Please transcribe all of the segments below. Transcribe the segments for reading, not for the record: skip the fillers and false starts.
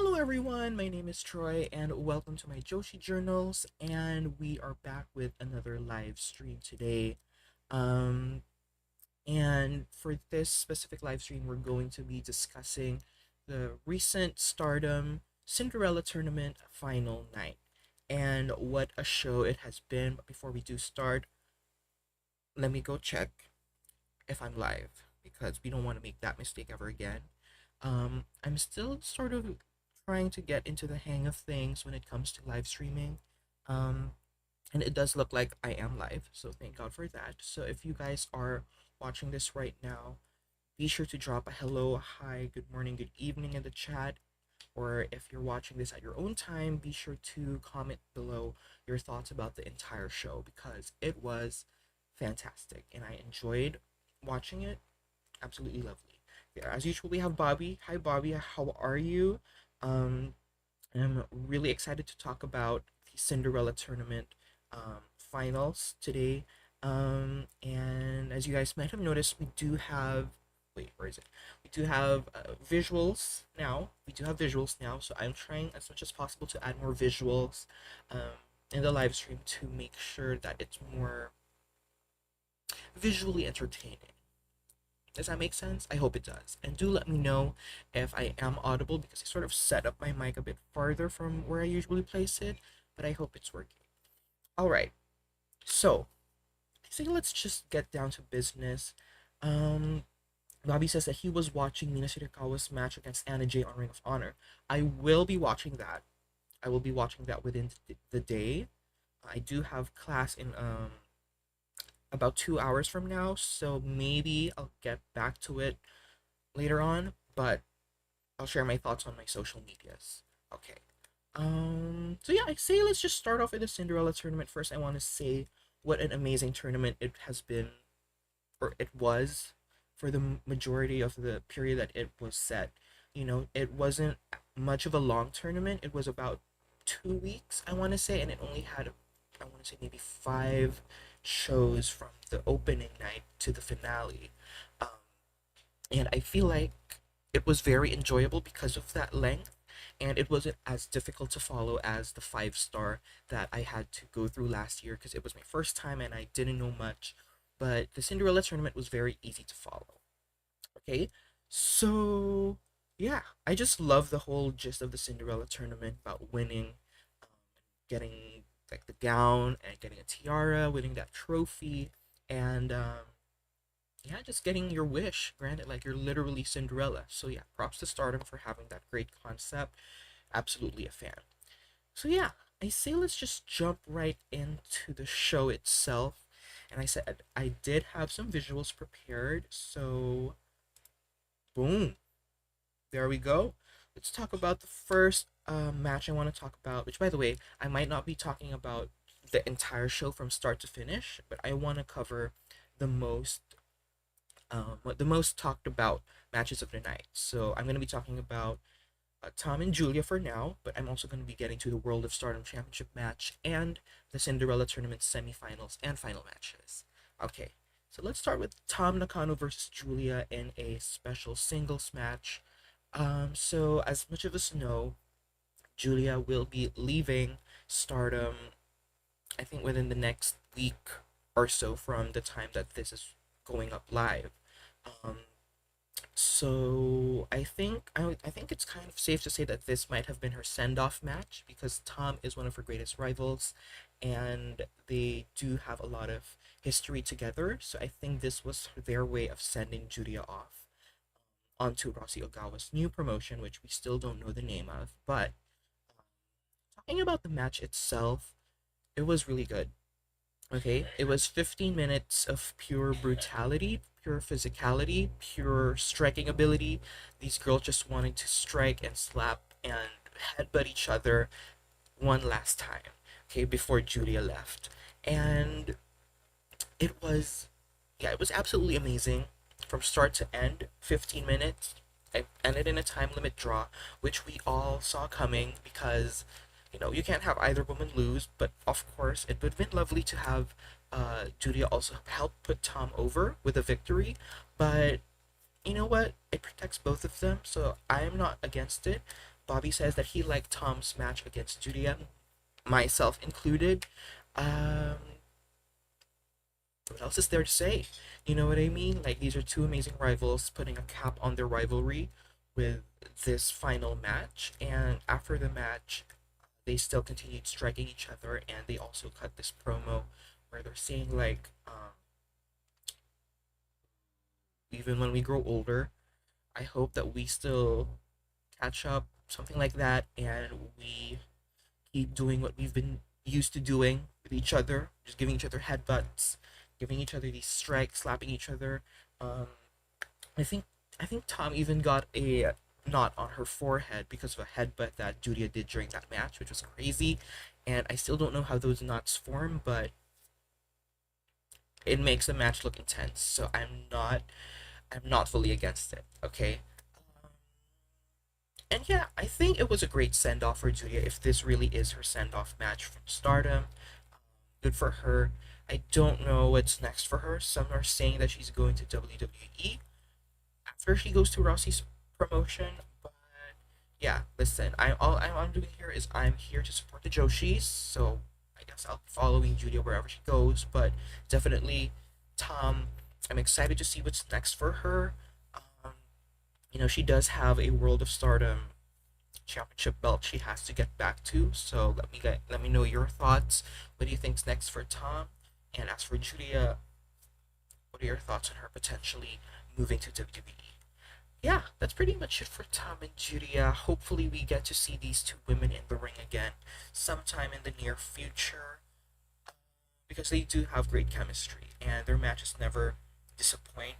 Hello everyone, my name is Troy and welcome to my Joshi journals, and we are back with another live stream today. Um and for this specific live stream we're going to be discussing the recent Stardom Cinderella Tournament final night and what a show it has been. But before we do start, let me go check if I'm live because we don't want to make that mistake ever again. I'm still sort of trying to get into the hang of things when it comes to live streaming. Um, and it does look like I am live, so thank God for that. So if you guys are watching this right now, be sure to drop a hello, hi, good morning, good evening in the chat. Or if you're watching this at your own time, be sure to comment below your thoughts about the entire show because it was fantastic and I enjoyed watching it. Absolutely lovely. Yeah, as usual, we have Bobby. Hi, Bobby. How are you? Um, I'm really excited to talk about the Cinderella Tournament finals today. And as you guys might have noticed, we do have. Wait, where is it? We do have visuals now. We do have visuals now, so I'm trying as much as possible to add more visuals in the live stream to make sure that it's more visually entertaining. Does that make sense? I hope it does. And do let me know if I am audible because I sort of set up my mic a bit farther from where I usually place it, but I hope it's working. All right. So, I think let's just get down to business. Um, Bobby says that he was watching Mina Shirakawa's match against Anna Jay on Ring of Honor. I will be watching that. I will be watching that within the day. I do have class in about 2 hours from now, so maybe I'll get back to it later on, but I'll share my thoughts on my social medias. Okay. So yeah, I say let's just start off with the Cinderella tournament first. I want to say what an amazing tournament it has been, or it was, for the majority of the period that it was set. You know, it wasn't much of a long tournament. It was about 2 weeks, I want to say, and it only had, I want to say, maybe 5 shows from the opening night to the finale. Um, and I feel like it was very enjoyable because of that length, and it wasn't as difficult to follow as the 5 star that I had to go through last year because it was my first time and I didn't know much. But the Cinderella tournament was very easy to follow. Okay, so yeah, I just love the whole gist of the Cinderella tournament about winning, getting like the gown and getting a tiara, winning that trophy, and yeah, just getting your wish granted. Like you're literally Cinderella. So yeah, props to Stardom for having that great concept. Absolutely a fan. So yeah, I say let's just jump right into the show itself. And I said I did have some visuals prepared. So boom, there we go. Let's talk about the first match I want to talk about. Which, by the way, I might not be talking about the entire show from start to finish, but I want to cover the most the most talked about matches of the night. So I'm going to be talking about Tom and Julia for now, but I'm also going to be getting to the World of Stardom Championship match and the Cinderella Tournament semifinals and final matches. Okay, so let's start with Tam Nakano versus Julia in a special singles match. So as much of us know, Julia will be leaving Stardom, I think within the next week or so from the time that this is going up live. Um, so I think it's kind of safe to say that this might have been her send off match because Tom is one of her greatest rivals, and they do have a lot of history together. So I think this was their way of sending Julia off onto Rossi Ogawa's new promotion, which we still don't know the name of. But talking about the match itself, it was really good. Okay, it was 15 minutes of pure brutality, pure physicality, pure striking ability. These girls just wanted to strike and slap and headbutt each other one last time, okay, before Julia left. And it was, yeah, it was absolutely amazing from start to end. 15 minutes. It ended in a time limit draw, which we all saw coming because you can't have either woman lose, but of course, it would have been lovely to have Julia also help put Tom over with a victory. But you know what? It protects both of them, so I am not against it. Bobby says that he liked Tom's match against Julia, myself included. Um, what else is there to say? You know what I mean? Like, these are two amazing rivals putting a cap on their rivalry with this final match. And after the match, they still continued striking each other, and they also cut this promo where they're saying, like, even when we grow older, I hope that we still catch up, something like that, and we keep doing what we've been used to doing with each other, just giving each other headbutts, giving each other these strikes, slapping each other. Um, I think I think Tom even got a knot on her forehead because of a headbutt that Julia did during that match, which was crazy. And I still don't know how those knots form, but it makes the match look intense. So I'm not fully against it. Okay. Um, and yeah, I think it was a great send off for Julia if this really is her send off match from Stardom. Good for her. I don't know what's next for her. Some are saying that she's going to WWE after she goes to Rossi's promotion. But yeah, listen, I'm doing here is I'm here to support the Joshis. So I guess I'll be following Julia wherever she goes. But definitely, Tom, I'm excited to see what's next for her. Um, she does have a World of Stardom Championship belt she has to get back to. So let me know your thoughts. What do you think's next for Tom? And as for Julia, what are your thoughts on her potentially moving to WWE? Yeah, that's pretty much it for Tom and Julia. Hopefully, we get to see these two women in the ring again sometime in the near future because they do have great chemistry and their matches never disappoint.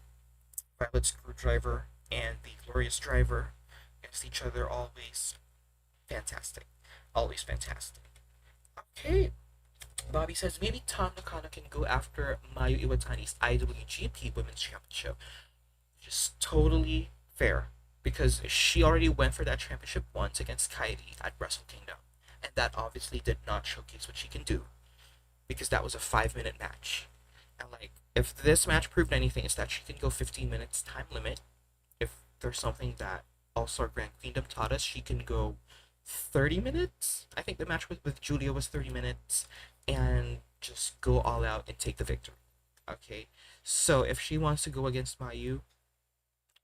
Violet Screwdriver and the Glorious Driver against each other always fantastic. Always fantastic. Okay. Bobby says maybe Tam Nakano can go after Mayu Iwatani's IWGP Women's Championship. Just totally fair. Because she already went for that championship once against Kairi at Wrestle Kingdom. And that obviously did not showcase what she can do. Because that was a 5-minute match. And like, if this match proved anything, it's that she can go 15 minutes time limit. If there's something that All Star Grand Queendom taught us, she can go 30 minutes. I think the match with Julia was 30 minutes. And just go all out and take the victory. Okay? So if she wants to go against Mayu,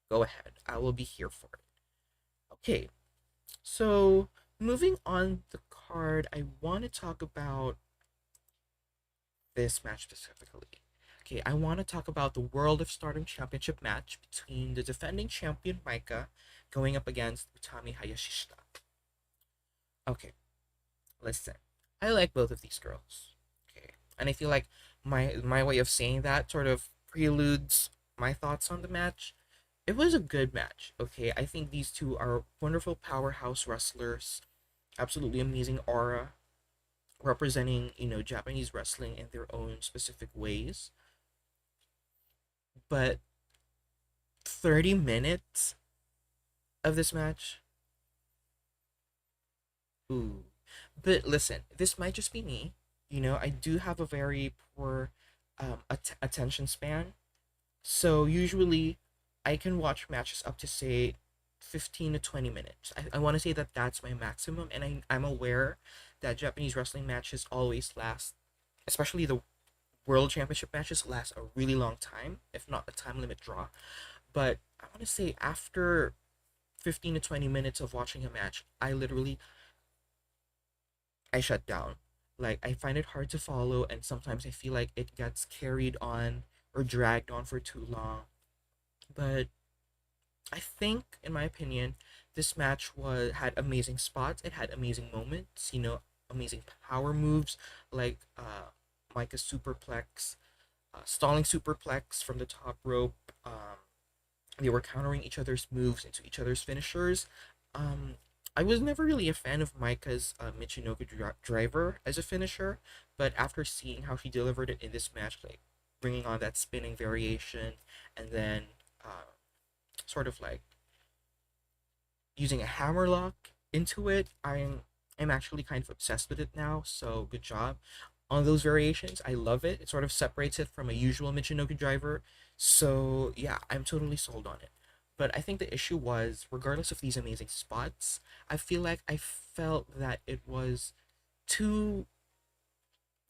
go ahead. I will be here for it. Okay. So moving on the card, I want to talk about this match specifically. Okay, I want to talk about the World of Stardom Championship match between the defending champion Maika going up against Utami Hayashishita. Okay, listen. I like both of these girls. Okay. And I feel like my way of saying that sort of preludes my thoughts on the match. It was a good match. Okay. I think these two are wonderful powerhouse wrestlers. Absolutely amazing aura representing, Japanese wrestling in their own specific ways. But 30 minutes of this match. Ooh. But listen, this might just be me. I do have a very poor attention span. So usually I can watch matches up to say 15 to 20 minutes. I want to say that that's my maximum. And I'm aware that Japanese wrestling matches always last, especially the World Championship matches last a really long time, if not a time limit draw. But I want to say after 15 to 20 minutes of watching a match, I shut down. Like, I find it hard to follow, and sometimes I feel like it gets carried on or dragged on for too long. But I think, in my opinion, this match had amazing spots. It had amazing moments. Amazing power moves like Maika's superplex, stalling superplex from the top rope. They were countering each other's moves into each other's finishers. Um, I was never really a fan of Maika's Michinoku driver as a finisher, but after seeing how she delivered it in this match, like bringing on that spinning variation and then sort of like using a hammerlock into it, I'm actually kind of obsessed with it now. So good job on those variations. I love it. It sort of separates it from a usual Michinoku driver. So yeah, I'm totally sold on it. But I think the issue was, regardless of these amazing spots, I feel like I felt that it was too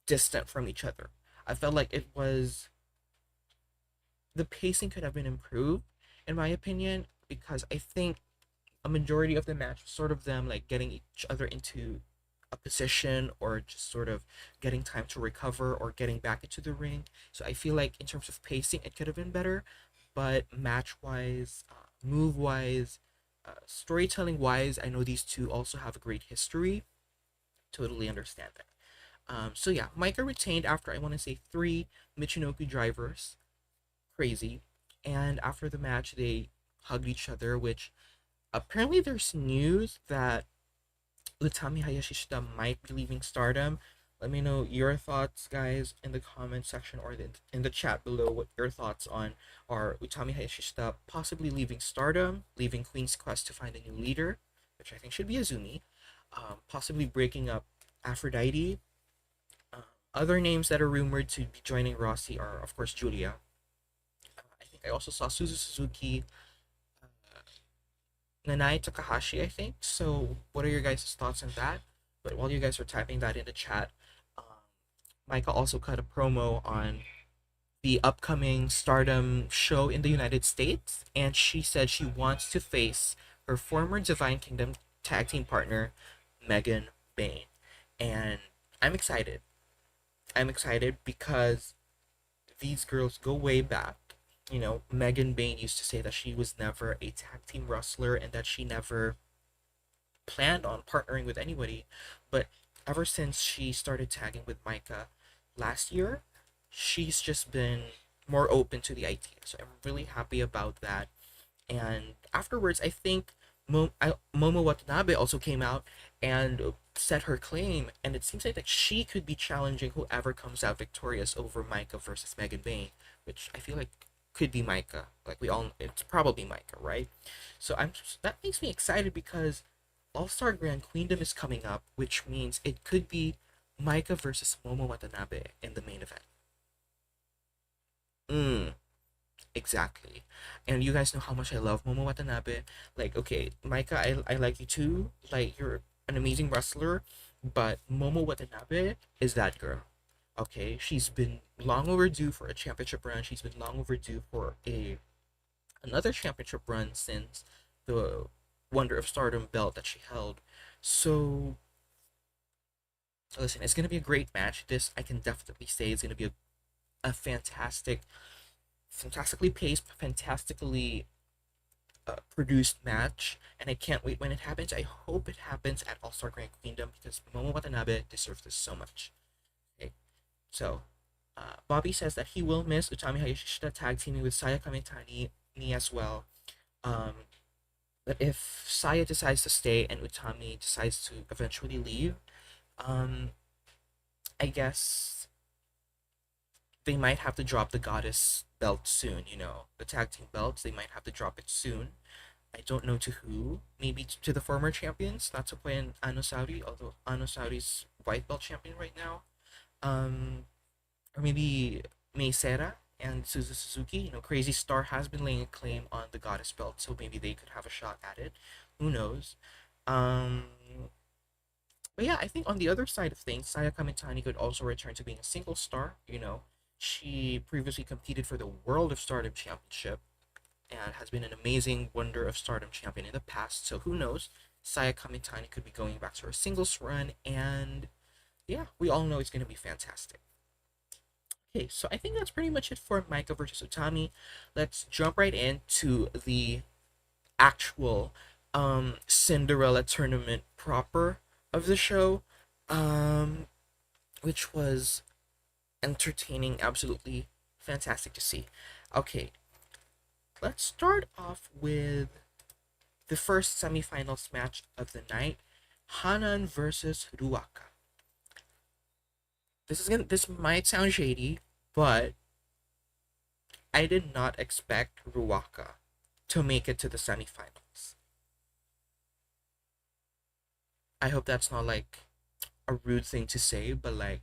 distant from each other. I felt like it was the pacing could have been improved, in my opinion, because I think a majority of the match was sort of them like getting each other into a position or just sort of getting time to recover or getting back into the ring. So I feel like in terms of pacing, it could have been better, but match wise, move wise, storytelling wise, I know these two also have a great history. Totally understand that. So yeah, Maika retained after I want to say three Michinoku drivers. Crazy. And after the match, they hugged each other, which apparently there's news that Utami Hayashishita might be leaving Stardom. Let me know your thoughts, guys, in the comment section or in the chat below. What your thoughts on are Utami Hayashishita possibly leaving Stardom, leaving Queen's Quest to find a new leader, which I think should be Azumi, possibly breaking up Aphrodite. Uh, Other names that are rumored to be joining Rossi are, of course, Giulia. I think I also saw Suzu Suzuki, Nanai Takahashi, I think. So, what are your guys' thoughts on that? But while you guys are typing that in the chat, um, Micah also cut a promo on the upcoming Stardom show in the United States, and she said she wants to face her former Divine Kingdom tag team partner, Megan Bain. And I'm excited. I'm excited because these girls go way back. You know, Megan Bain used to say that she was never a tag team wrestler and that she never planned on partnering with anybody. But ever since she started tagging with Micah last year, she's just been more open to the idea. So I'm really happy about that. And afterwards, I think Momo Watanabe also came out and set her claim, and it seems like she could be challenging whoever comes out victorious over Micah versus Megan Bain, which I feel like could be Micah. Like we all, it's probably Micah, right? So that makes me excited because All Star Grand Queendom is coming up, which means it could be Micah versus Momo Watanabe in the main event. Mm, exactly. And you guys know how much I love Momo Watanabe. Like, okay, Micah, I like you too. Like, you're an amazing wrestler, but Momo Watanabe is that girl. Okay, she's been long overdue for a championship run. She's been long overdue for a another championship run since the Wonder of Stardom belt that she held. So, listen, it's gonna be a great match. This I can definitely say is gonna be a fantastically paced, fantastically produced match, and I can't wait when it happens. I hope it happens at All Star Grand Queendom because Momo Watanabe deserves this so much. Okay, so Bobby says that he will miss Utami Hayashishita tag teaming with Saya Kamitani, me as well. Um, but if Saya decides to stay and Utami decides to eventually leave, um, I guess they might have to drop the goddess belt soon. You know, the tag team belts. They might have to drop it soon. I don't know to who. Maybe to the former champions, not to play in Ano Saudi, although Ano Saudi's white belt champion right now. Um, or maybe Meisera and Suzu Suzuki. You know, Crazy Star has been laying a claim on the goddess belt, so maybe they could have a shot at it. Who knows? Um, but yeah, I think on the other side of things, Saya Kamitani could also return to being a single star. You know, she previously competed for the World of Stardom Championship and has been an amazing Wonder of Stardom champion in the past. So who knows? Saya Kamitani could be going back to her singles run, and yeah, we all know it's going to be fantastic. Okay, so I think that's pretty much it for Maika versus Utami. Let's jump right into the actual Cinderella tournament proper of the show, um, which was entertaining, absolutely fantastic to see. Okay, let's start off with the first semifinals match of the night, Hanan versus Ruaka. This might sound shady, but I did not expect Ruaka to make it to the semifinals. I hope that's not like a rude thing to say, but like,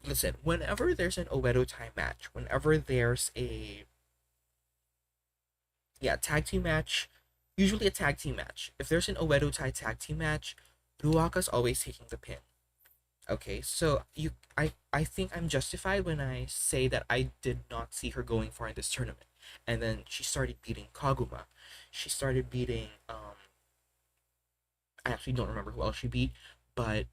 listen, whenever there's an Oedo time match, whenever there's Yeah, tag team match. Usually a tag team match. If there's an Oedo Tai tag team match, Ruaka's always taking the pin. Okay, so I think I'm justified when I say that I did not see her going far in this tournament. And then she started beating Kaguma. She started beating I actually don't remember who else she beat, but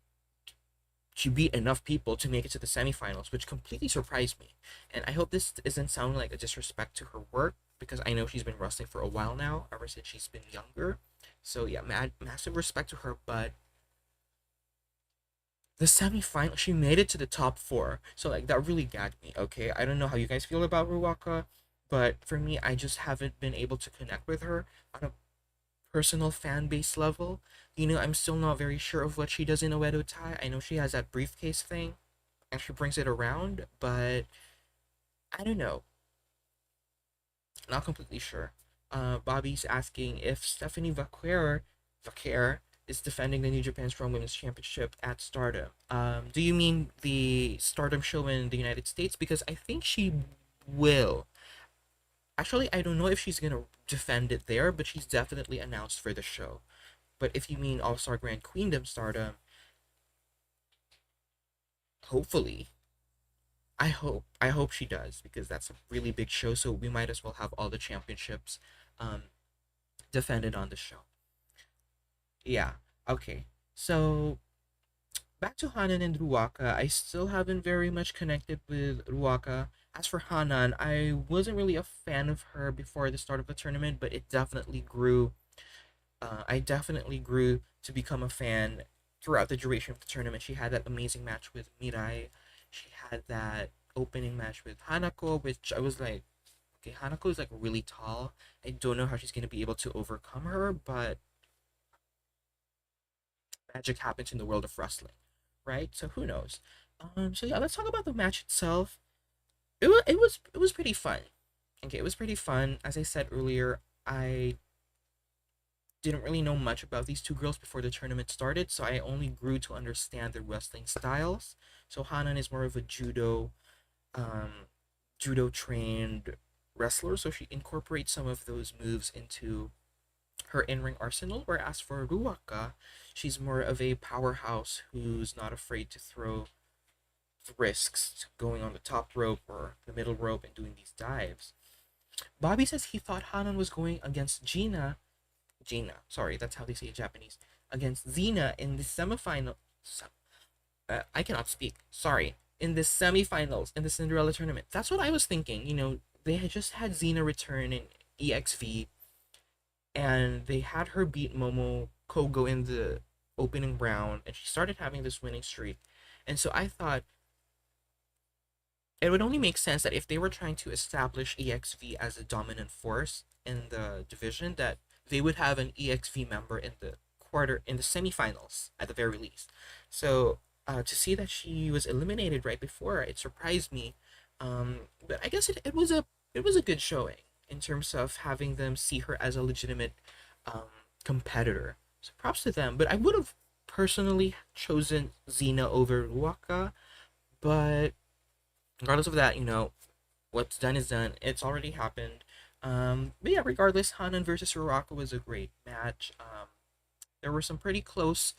she beat enough people to make it to the semifinals, which completely surprised me. And I hope this isn't sounding like a disrespect to her work because I know she's been wrestling for a while now, ever since she's been younger. So yeah, massive respect to her. But the semifinal, she made it to the top four. So like that really gagged me. Okay, I don't know how you guys feel about Ruaka, but for me, I just haven't been able to connect with her on a personal fan base level. You know, I'm still not very sure of what she does in Oedo Tai. I know she has that briefcase thing and she brings it around, but I don't know. Not completely sure. Bobby's asking if Stephanie Vaquer is defending the New Japan Strong Women's Championship at Stardom. Do you mean the Stardom show in the United States? Because I think she will. Actually, I don't know if she's gonna defend it there, but she's definitely announced for the show. But if you mean All Star Grand Queendom Stardom, hopefully, I hope she does because that's a really big show. So we might as well have all the championships um, defended on the show. Yeah. Okay. So back to Hanan and Ruaka. I still haven't very much connected with Ruaka. As for Hanan, I wasn't really a fan of her before the start of the tournament, but it definitely grew. I definitely grew to become a fan throughout the duration of the tournament. She had that amazing match with Mirai. She had that opening match with Hanako, which I was like, okay, Hanako is like really tall. I don't know how she's gonna be able to overcome her, but magic happens in the world of wrestling, right? So who knows? So yeah, let's talk about the match itself. It was pretty fun. Okay, it was pretty fun. As I said earlier, I didn't really know much about these two girls before the tournament started, so I only grew to understand their wrestling styles. So Hanan is more of a um, judo trained wrestler, so she incorporates some of those moves into her in-ring arsenal. Whereas for Ruaka, she's more of a powerhouse who's not afraid to throw risks, going on the top rope or the middle rope and doing these dives. Bobby says he thought Hanan was going against Gina, sorry, that's how they say it in Japanese, against Xena in the semifinal. I cannot speak. Sorry, in the semifinals in the Cinderella tournament. That's what I was thinking. You know, they had just had Xena return in EXV, and they had her beat Momo Kogo in the opening round, and she started having this winning streak. And so I thought it would only make sense that if they were trying to establish EXV as a dominant force in the division, that they would have an EXV member in the semifinals at the very least. So to see that she was eliminated right before, it surprised me. But I guess it was a good showing in terms of having them see her as a legitimate um, competitor. So props to them. But I would have personally chosen Xena over Ruaka, but regardless of that, what's done is done. It's already happened. But yeah, regardless, Hanan versus Ruaka was a great match. There were some pretty close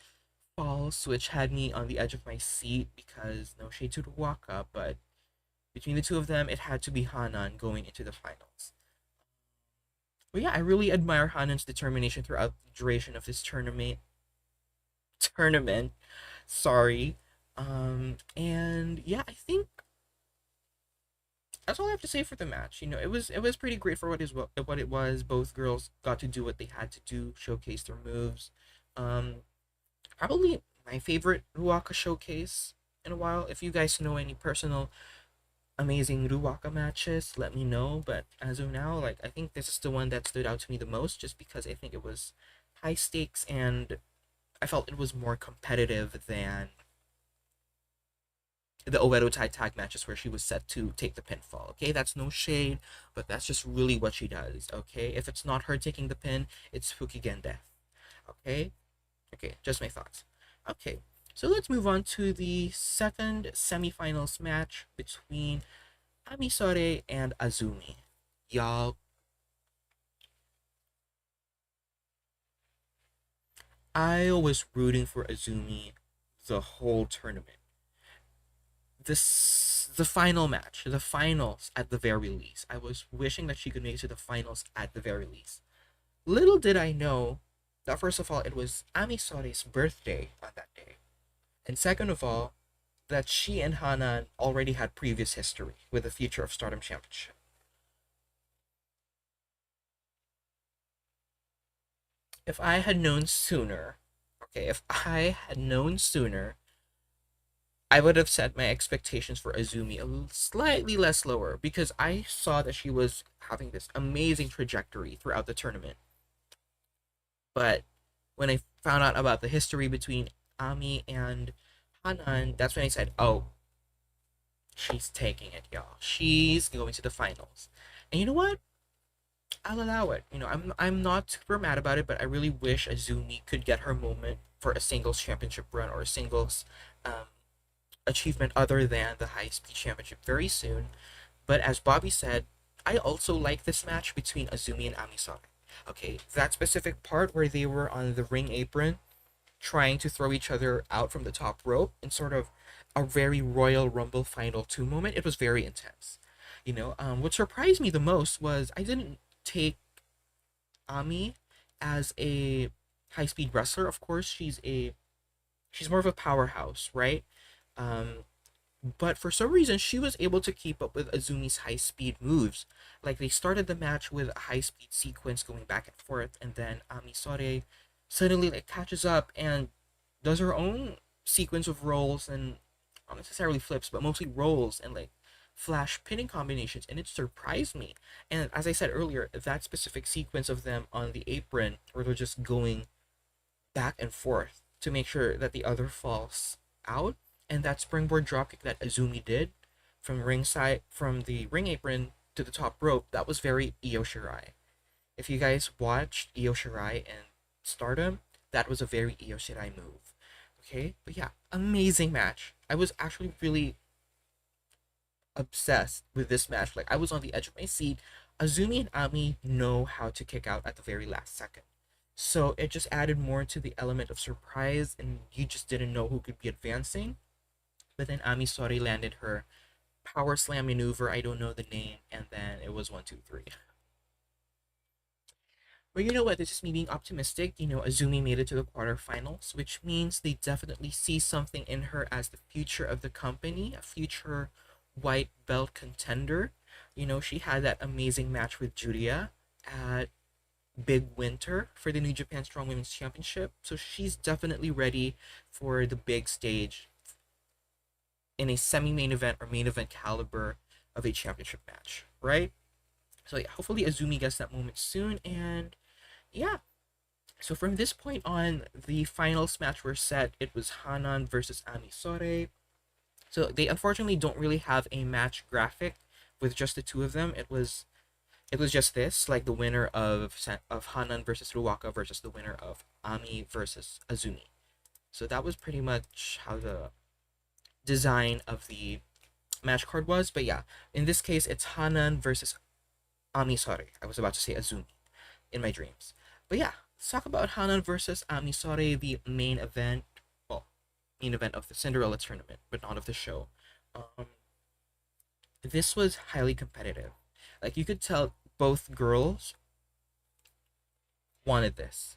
falls, which had me on the edge of my seat because no shade to Ruaka, but between the two of them, it had to be Hanan going into the finals. But yeah, I really admire Hanan's determination throughout the duration of this tournament. Tournament, sorry. And yeah, I think that's all I have to say for the match. It was pretty great for what it was. Both girls got to do what they had to do, showcase their moves. Um, Probably my favorite Ruaka showcase in a while. If you guys know any personal amazing Ruaka matches, let me know. But as of now, like I think this is the one that stood out to me the most, just because I think it was high stakes and I felt it was more competitive than the Oedo Tai tag matches where she was set to take the pinfall. Okay, that's no shade, but that's just really what she does. Okay, if it's not her taking the pin, it's Fukigen death. Okay, okay, just my thoughts. Okay, so let's move on to the second semifinals match between Amisore and Azumi. Y'all, I was rooting for Azumi the whole tournament. The final match, the finals at the very least. I was wishing that she could make it to the finals at the very least. Little did I know that first of all it was Ami Sore's birthday on that day. And second of all, that she and Hanan already had previous history with the Future of Stardom Championship. If I had known sooner, okay, if I had known sooner, I would have set my expectations for Azumi slightly less lower because I saw that she was having this amazing trajectory throughout the tournament. But when I found out about the history between Ami and Hanan, that's when I said, "Oh, she's taking it, y'all. She's going to the finals." And you know what? I'll allow it. I'm not super mad about it, but I really wish Azumi could get her moment for a singles championship run or a singles um, achievement other than the high speed championship very soon. But as Bobby said, I also like this match between Azumi and Amisake. Okay, that specific part where they were on the ring apron trying to throw each other out from the top rope in sort of a very Royal Rumble Final 2 moment, it was very intense. What surprised me the most was I didn't take Ami as a high speed wrestler. Of course, she's more of a powerhouse, right? Um, but for some reason, she was able to keep up with Azumi's high speed moves. Like they started the match with a high speed sequence going back and forth, and then Ami Sore suddenly like catches up and does her own sequence of rolls and not necessarily flips, but mostly rolls and like flash pinning combinations, and it surprised me. And as I said earlier, that specific sequence of them on the apron where they're just going back and forth to make sure that the other falls out. And that springboard dropkick that Azumi did from the ring apron to the top rope, that was very Io Shirai. If you guys watched Io Shirai and Stardom, that was a very Io Shirai move. Okay, but yeah, amazing match. I was actually really obsessed with this match. Like I was on the edge of my seat. Azumi and Ami know how to kick out at the very last second. So it just added more to the element of surprise, and you just didn't know who could be advancing. But then Ami Sori landed her power slam maneuver. I don't know the name, and then it was 1, 2, 3. But you know what? This is me being optimistic. Azumi made it to the quarterfinals, which means they definitely see something in her as the future of the company, a future white belt contender. She had that amazing match with Julia at Big Winter for the New Japan Strong Women's Championship. So she's definitely ready for the big stage in a semi-main event or main event caliber of a championship match, right? So yeah, hopefully Azumi gets that moment soon, and yeah. So from this point on, the finals match were set. It was Hanan versus Ami Sore. So they unfortunately don't really have a match graphic with just the two of them. It was just this, like the winner of Hanan versus Ruaka versus the winner of Ami versus Azumi. So that was pretty much how the design of the match card was. But yeah, in this case, it's Hanan versus Ami Sore. I was about to say Azumi in my dreams. But yeah, let's talk about Hanan versus Ami Sore, the main event. Well, main event of the Cinderella Tournament, but not of the show. Um, this was highly competitive. Like you could tell both girls wanted this.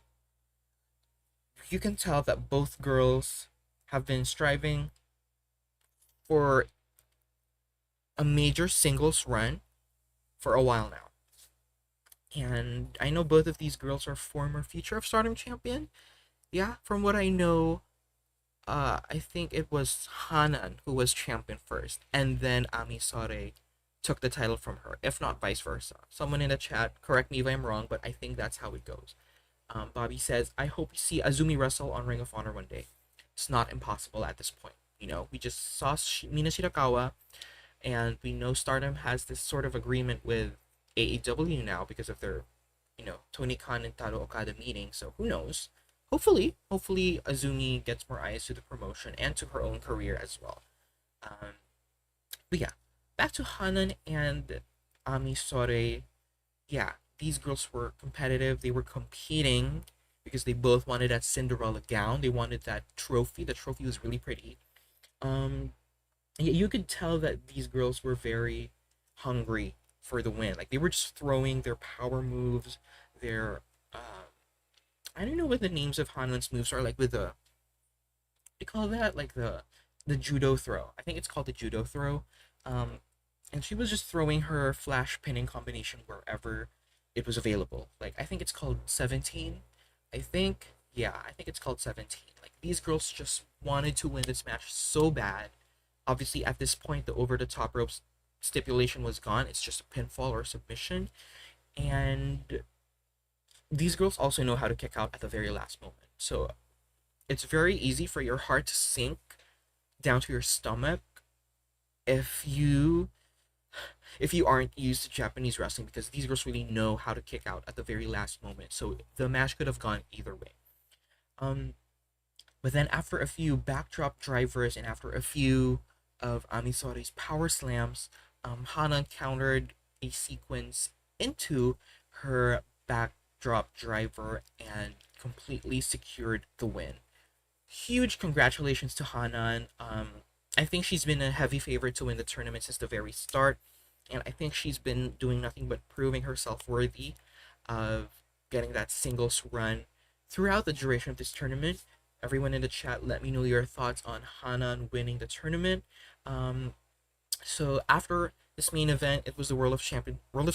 You can tell that both girls have been striving for a major singles run for a while now. And I know both of these girls are former Future of Stardom champion. Yeah, from what I know, I think it was Hanan who was champion first, and then Ami Sore took the title from her, if not vice versa. Someone in the chat, correct me if I'm wrong, but I think that's how it goes. Bobby says, I hope you see Azumi wrestle on Ring of Honor one day. It's not impossible at this point. We just saw Mina Shirakawa, and we know Stardom has this sort of agreement with AEW now because of their, Tony Khan and Taro Okada meeting. So who knows? Hopefully Azumi gets more eyes to the promotion and to her own career as well. But yeah, back to Hanan and Ami Sore. Yeah, these girls were competitive. They were competing because they both wanted that Cinderella gown. They wanted that trophy. The trophy was really pretty. Um, you could tell that these girls were very hungry for the win. Like they were just throwing their power moves, their I don't know what the names of Hanan's moves are, like with the they call that like the judo throw. I think it's called the judo throw. Um, and she was just throwing her flash pinning combination wherever it was available. Like I think it's called 17. I think I think it's called 17. Like these girls just wanted to win this match so bad. Obviously at this point the over the top ropes stipulation was gone. It's just a pinfall or submission. And these girls also know how to kick out at the very last moment. So it's very easy for your heart to sink down to your stomach if you aren't used to Japanese wrestling, because these girls really know how to kick out at the very last moment. So the match could have gone either way. Um, but then after a few backdrop drivers and after a few of Amisori's power slams, Hanan countered a sequence into her backdrop driver and completely secured the win. Huge congratulations to Hanan. I think she's been a heavy favorite to win the tournament since the very start, and I think she's been doing nothing but proving herself worthy of getting that singles run throughout the duration of this tournament. Everyone in the chat, let me know your thoughts on Hanan winning the tournament. Um, so after this main event, it was the World of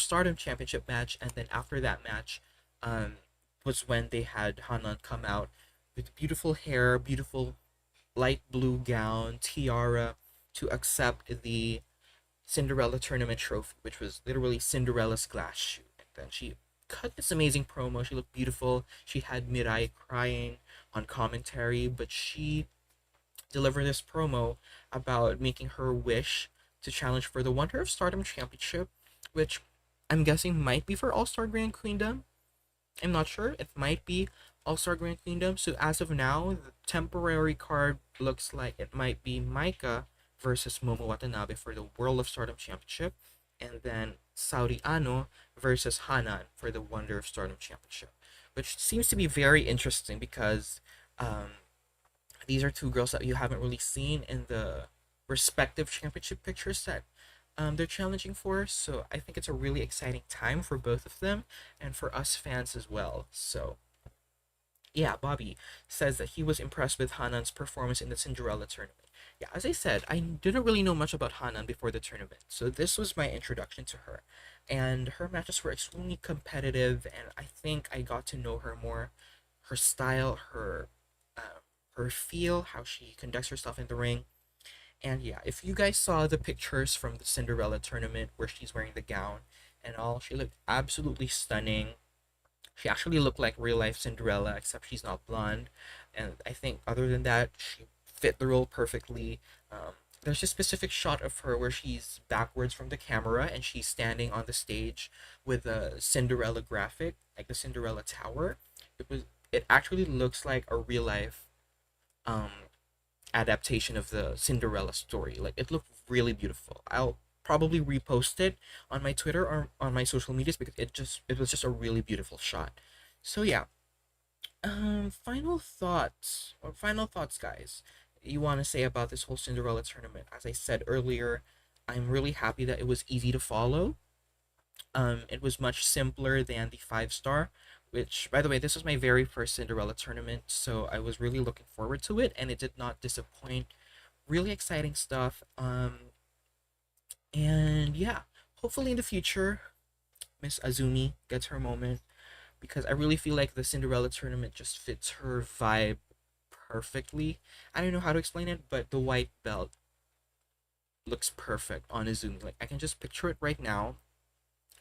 Stardom Championship match, and then after that match, um, was when they had Hanan come out with beautiful hair, beautiful light blue gown, tiara, to accept the Cinderella Tournament trophy, which was literally Cinderella's glass shoe. And then she cut this amazing promo. She looked beautiful. She had Mirai crying on commentary, but she delivered this promo about making her wish to challenge for the Wonder of Stardom Championship, which I'm guessing might be for All Star Grand Queendom. I'm not sure. It might be All Star Grand Kingdom. So as of now, the temporary card looks like it might be Maika versus Momo Watanabe for the World of Stardom Championship, and then Saudi Ano versus Hanan for the Wonder of Stardom Championship, which seems to be very interesting because these are two girls that you haven't really seen in the respective championship pictures that they're challenging for. So I think it's a really exciting time for both of them and for us fans as well. So yeah, Bobby says that he was impressed with Hanan's performance in the Cinderella tournament. Yeah, as I said, I didn't really know much about Hanan before the tournament, so this was my introduction to her. And her matches were extremely competitive, and I think I got to know her more, her style, her feel, how she conducts herself in the ring. And yeah, if you guys saw the pictures from the Cinderella tournament where she's wearing the gown and all, she looked absolutely stunning. She actually looked like real life Cinderella, except she's not blonde. And I think other than that, she fit the role perfectly. There's a specific shot of her where she's backwards from the camera and she's standing on the stage with a Cinderella graphic, like the Cinderella Tower. It actually looks like a real life um adaptation of the Cinderella story. Like it looked really beautiful. I'll probably repost it on my Twitter or on my social medias because it was just a really beautiful shot. So yeah. Final thoughts, guys. You want to say about this whole Cinderella tournament? As I said earlier, I'm really happy that it was easy to follow. It was much simpler than the 5 star, which, by the way, this was my very first Cinderella tournament, so I was really looking forward to it, and it did not disappoint. Really exciting stuff. And yeah, hopefully in the future, Miss Azumi gets her moment because I really feel like the Cinderella tournament just fits her vibe perfectly. I don't know how to explain it, but the white belt looks perfect on Azumi. Like I can just picture it right now.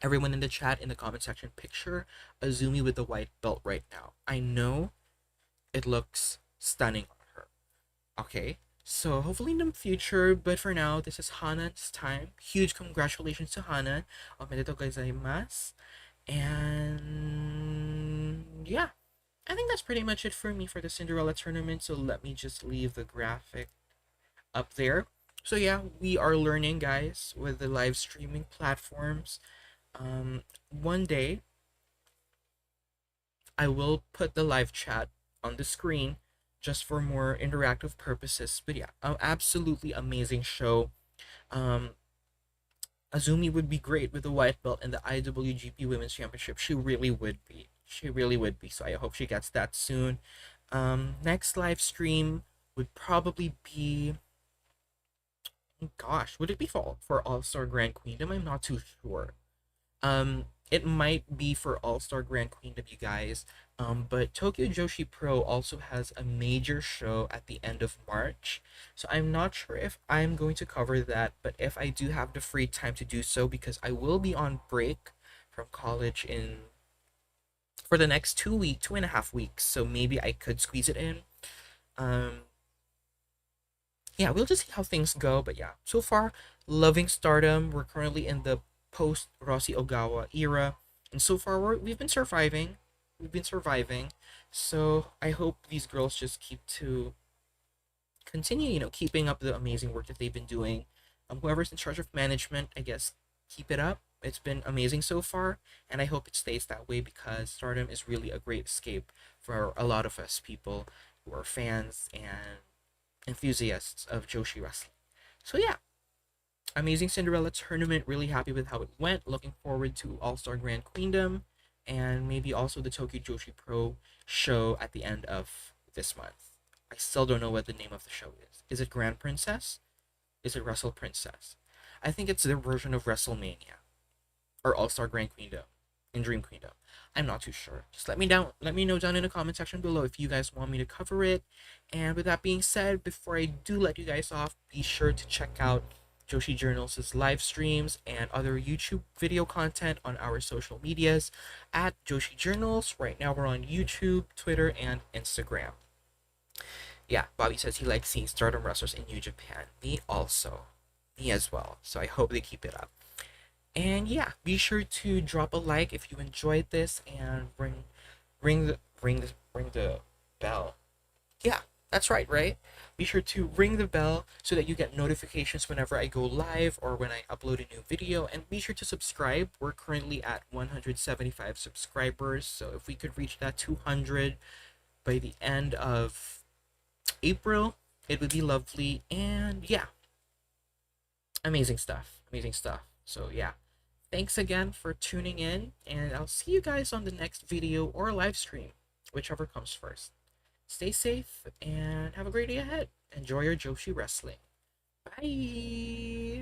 Everyone in the chat in the comment section, picture Azumi with the white belt right now. I know it looks stunning on her. Okay, so hopefully in the future, but for now, this is Hanan's time. Huge congratulations to Hanan. Omedetou gozaimasu. And yeah, I think that's pretty much it for me for the Cinderella tournament. So let me just leave the graphic up there. So yeah, we are learning, guys, with the live streaming platforms. One day I will put the live chat on the screen just for more interactive purposes. But yeah, absolutely amazing show. Um, Azumi would be great with the white belt in the IWGP Women's Championship. She really would be. She really would be. So I hope she gets that soon. Next live stream would probably be, gosh, would it be for All Star Grand Queendom? I'm not too sure. It might be for All Star Grand Queendom, you guys. But Tokyo Joshi Pro also has a major show at the end of March. So I'm not sure if I'm going to cover that, but if I do have the free time to do so, because I will be on break from college in for the next 2 weeks, 2.5 weeks. So maybe I could squeeze it in. Um, yeah, we'll just see how things go. But yeah, so far, loving Stardom. We're currently in the post Rossi Ogawa era, and so far we've been surviving. We've been surviving. So I hope these girls just keep to continue, keeping up the amazing work that they've been doing. Whoever's in charge of management, I guess, keep it up. It's been amazing so far, and I hope it stays that way because Stardom is really a great escape for a lot of us people who are fans and enthusiasts of Joshi wrestling. So yeah, amazing Cinderella Tournament. Really happy with how it went. Looking forward to All Star Grand Queendom and maybe also the Tokyo Joshi Pro show at the end of this month. I still don't know what the name of the show is. Is it Grand Princess? Is it Wrestle Princess? I think it's their version of WrestleMania or All Star Grand Queendom in Dream Queendom. I'm not too sure. Just let me know down in the comment section below if you guys want me to cover it. And with that being said, before I do let you guys off, be sure to check out Joshi Journals' live streams and other YouTube video content on our social medias at Joshi Journals. Right now we're on YouTube, Twitter, and Instagram. Yeah, Bobby says he likes seeing Stardom wrestlers in New Japan. Me also. Me as well. So I hope they keep it up. And yeah, be sure to drop a like if you enjoyed this and ring the bell. Yeah, that's right? Be sure to ring the bell so that you get notifications whenever I go live or when I upload a new video. And be sure to subscribe. We're currently at 175 subscribers. So if we could reach that 200 by the end of April, it would be lovely. And yeah, amazing stuff. Amazing stuff. So yeah. Thanks again for tuning in, and I'll see you guys on the next video or live stream, whichever comes first. Stay safe and have a great day ahead. Enjoy your Joshi wrestling. Bye!